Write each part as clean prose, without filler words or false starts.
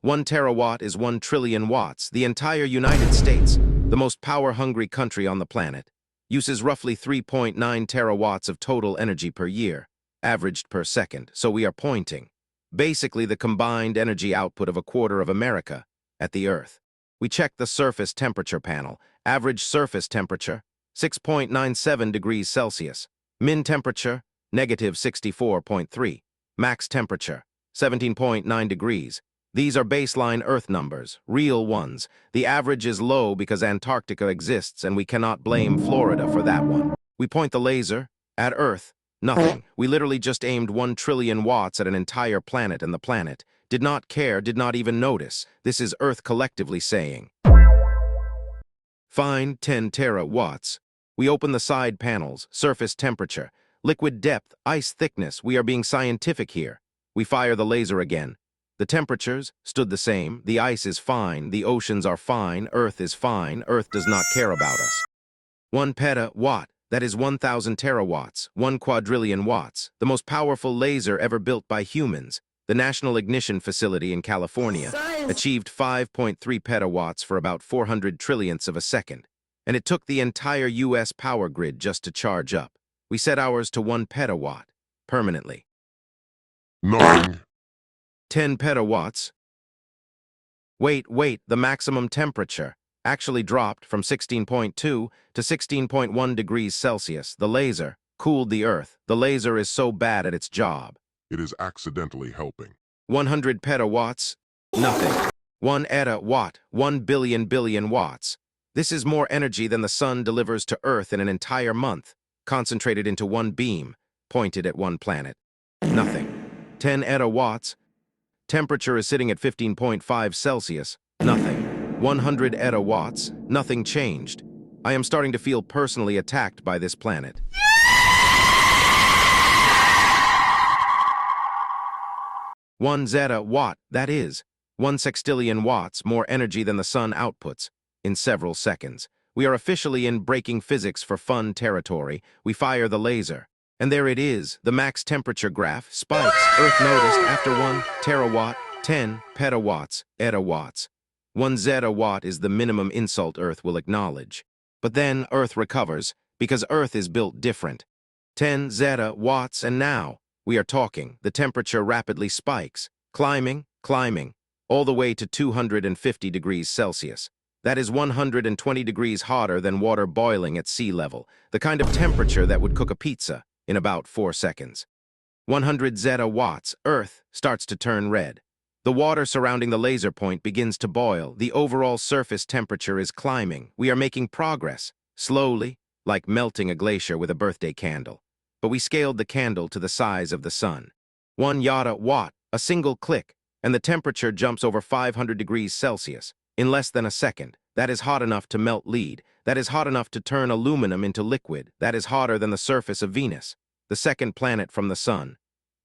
1 terawatt is 1 trillion watts. The entire United States, the most power-hungry country on the planet, uses roughly 3.9 terawatts of total energy per year, averaged per second, so we are pointing, basically the combined energy output of a quarter of America, at the Earth. We checked the surface temperature panel. Average surface temperature, 6.97 degrees Celsius. Min temperature, negative 64.3. Max temperature, 17.9 degrees. These are baseline Earth numbers, real ones. The average is low because Antarctica exists and we cannot blame Florida for that one. We point the laser at Earth. Nothing. We literally just aimed 1 trillion watts at an entire planet, and the planet did not care, did not even notice. This is Earth collectively saying. Fine, 10 terawatts. We open the side panels, surface temperature, liquid depth, ice thickness. We are being scientific here. We fire the laser again. The temperatures stood the same. The ice is fine. The oceans are fine. Earth is fine. Earth does not care about us. 1 Peta Watt, that is 1,000 terawatts, 1 quadrillion watts, the most powerful laser ever built by humans. The National Ignition Facility in California achieved 5.3 petawatts for about 400 trillionths of a second, and it took the entire U.S. power grid just to charge up. We set ours to 1 petawatt, permanently. 9. 10 petawatts. Wait, the maximum temperature actually dropped from 16.2 to 16.1 degrees Celsius. The laser cooled the Earth. The laser is so bad at its job. It is accidentally helping. 100 petawatts, nothing. 1 watt, 1 billion watts. This is more energy than the sun delivers to Earth in an entire month, concentrated into one beam, pointed at one planet. Nothing. 10 watts. Temperature is sitting at 15.5 Celsius. Nothing. 100 watts. Nothing changed. I am starting to feel personally attacked by this planet. 1 Zetta Watt, that is, 1 sextillion watts more energy than the sun outputs, in several seconds. We are officially in breaking physics for fun territory. We fire the laser. And there it is, the max temperature graph spikes. Earth noticed after 1 terawatt, 10 petawatts, etawatts. 1 Zetta Watt is the minimum insult Earth will acknowledge. But then Earth recovers, because Earth is built different. 10 Zetta Watts, and now we are talking. The temperature rapidly spikes, climbing, all the way to 250 degrees Celsius. That is 120 degrees hotter than water boiling at sea level, the kind of temperature that would cook a pizza in about 4 seconds. 100 Zetta Watts, Earth starts to turn red. The water surrounding the laser point begins to boil. The overall surface temperature is climbing. We are making progress, slowly, like melting a glacier with a birthday candle. But we scaled the candle to the size of the sun. 1 Yotta Watt, a single click, and the temperature jumps over 500 degrees Celsius. In less than a second. That is hot enough to melt lead. That is hot enough to turn aluminum into liquid. That is hotter than the surface of Venus, the second planet from the sun,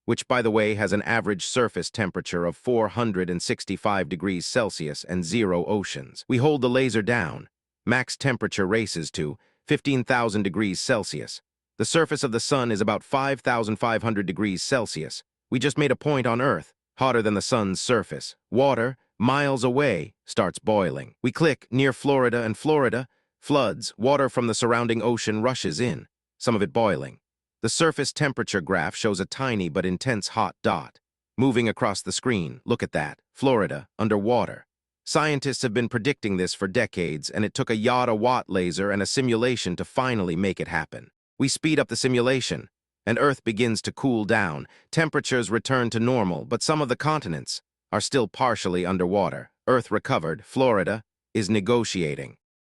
which, by the way, has an average surface temperature of 465 degrees Celsius and 0 oceans. We hold the laser down. Max temperature races to 15,000 degrees Celsius. The surface of the sun is about 5,500 degrees Celsius. We just made a point on Earth, hotter than the sun's surface. Water, miles away, starts boiling. We click near Florida, and Florida floods. Water from the surrounding ocean rushes in, some of it boiling. The surface temperature graph shows a tiny but intense hot dot moving across the screen. Look at that. Florida, underwater. Scientists have been predicting this for decades, and it took a Yotta Watt laser and a simulation to finally make it happen. We speed up the simulation, and Earth begins to cool down. Temperatures return to normal, but some of the continents are still partially underwater. Earth recovered. Florida is negotiating.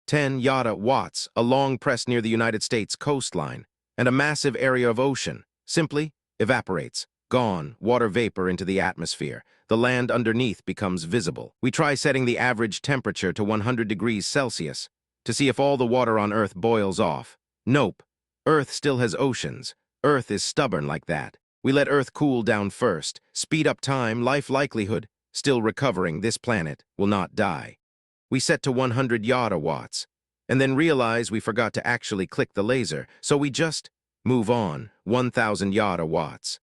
10 Yotta Watts, a long press near the United States coastline, and a massive area of ocean simply evaporates. Gone. Water vapor into the atmosphere. The land underneath becomes visible. We try setting the average temperature to 100 degrees Celsius to see if all the water on Earth boils off. Nope. Earth still has oceans. Earth is stubborn like that. We let Earth cool down first. Speed up time, life likelihood. Still recovering. This planet will not die. We set to 100 Yotta Watts, and then realize we forgot to actually click the laser, so we just move on. 1,000 Yotta Watts.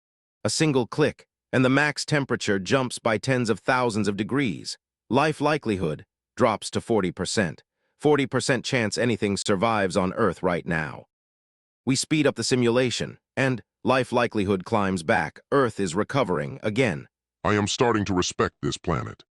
A single click, and the max temperature jumps by tens of thousands of degrees. Life likelihood drops to 40%. 40% chance anything survives on Earth right now. We speed up the simulation, and life likelihood climbs back. Earth is recovering again. I am starting to respect this planet.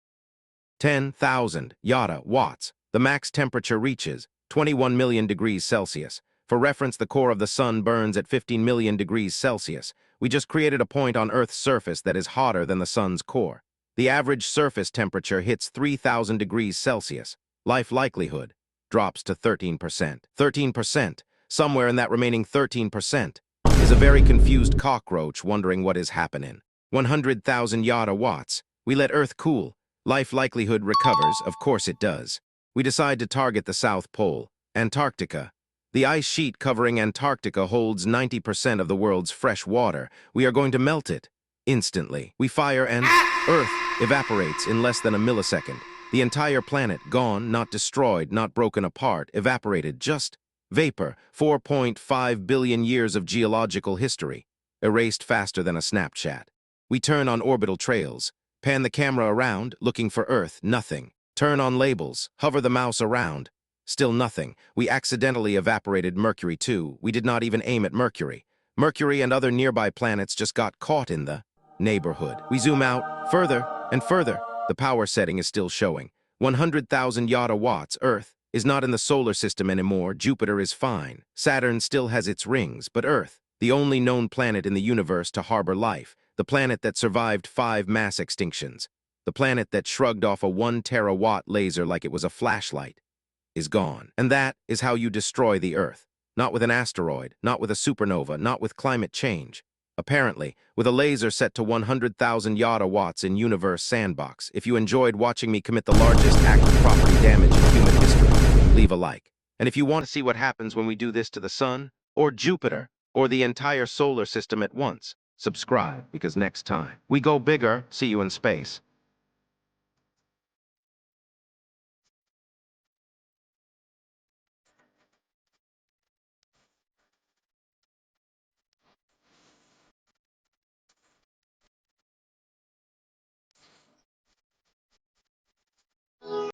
10,000 Yotta Watts. The max temperature reaches 21 million degrees Celsius. For reference, the core of the sun burns at 15 million degrees Celsius. We just created a point on Earth's surface that is hotter than the sun's core. The average surface temperature hits 3,000 degrees Celsius. Life likelihood drops to 13%. 13%, somewhere in that remaining 13%, is a very confused cockroach wondering what is happening. 100,000 Yotta Watts. We let Earth cool. Life likelihood recovers, of course it does. We decide to target the South Pole, Antarctica. The ice sheet covering Antarctica holds 90% of the world's fresh water. We are going to melt it. Instantly. We fire and Earth evaporates in less than a millisecond. The entire planet gone, not destroyed, not broken apart, evaporated, just vapor. 4.5 billion years of geological history, erased faster than a Snapchat. We turn on orbital trails, pan the camera around, looking for Earth, nothing. Turn on labels, hover the mouse around, still nothing. We accidentally evaporated Mercury too. We did not even aim at Mercury. Mercury and other nearby planets just got caught in the neighborhood. We zoom out, further and further. The power setting is still showing. 100,000 Yotta Watts. Earth is not in the solar system anymore. Jupiter is fine. Saturn still has its rings, but Earth, the only known planet in the universe to harbor life, the planet that survived 5 mass extinctions, the planet that shrugged off a 1 terawatt laser like it was a flashlight, is gone. And that is how you destroy the Earth. Not with an asteroid, not with a supernova, not with climate change. Apparently, with a laser set to 100,000 Yotta Watts in Universe Sandbox. If you enjoyed watching me commit the largest act of property damage in human history, leave a like. And if you want to see what happens when we do this to the Sun, or Jupiter, or the entire solar system at once, subscribe, because next time we go bigger. See you in space.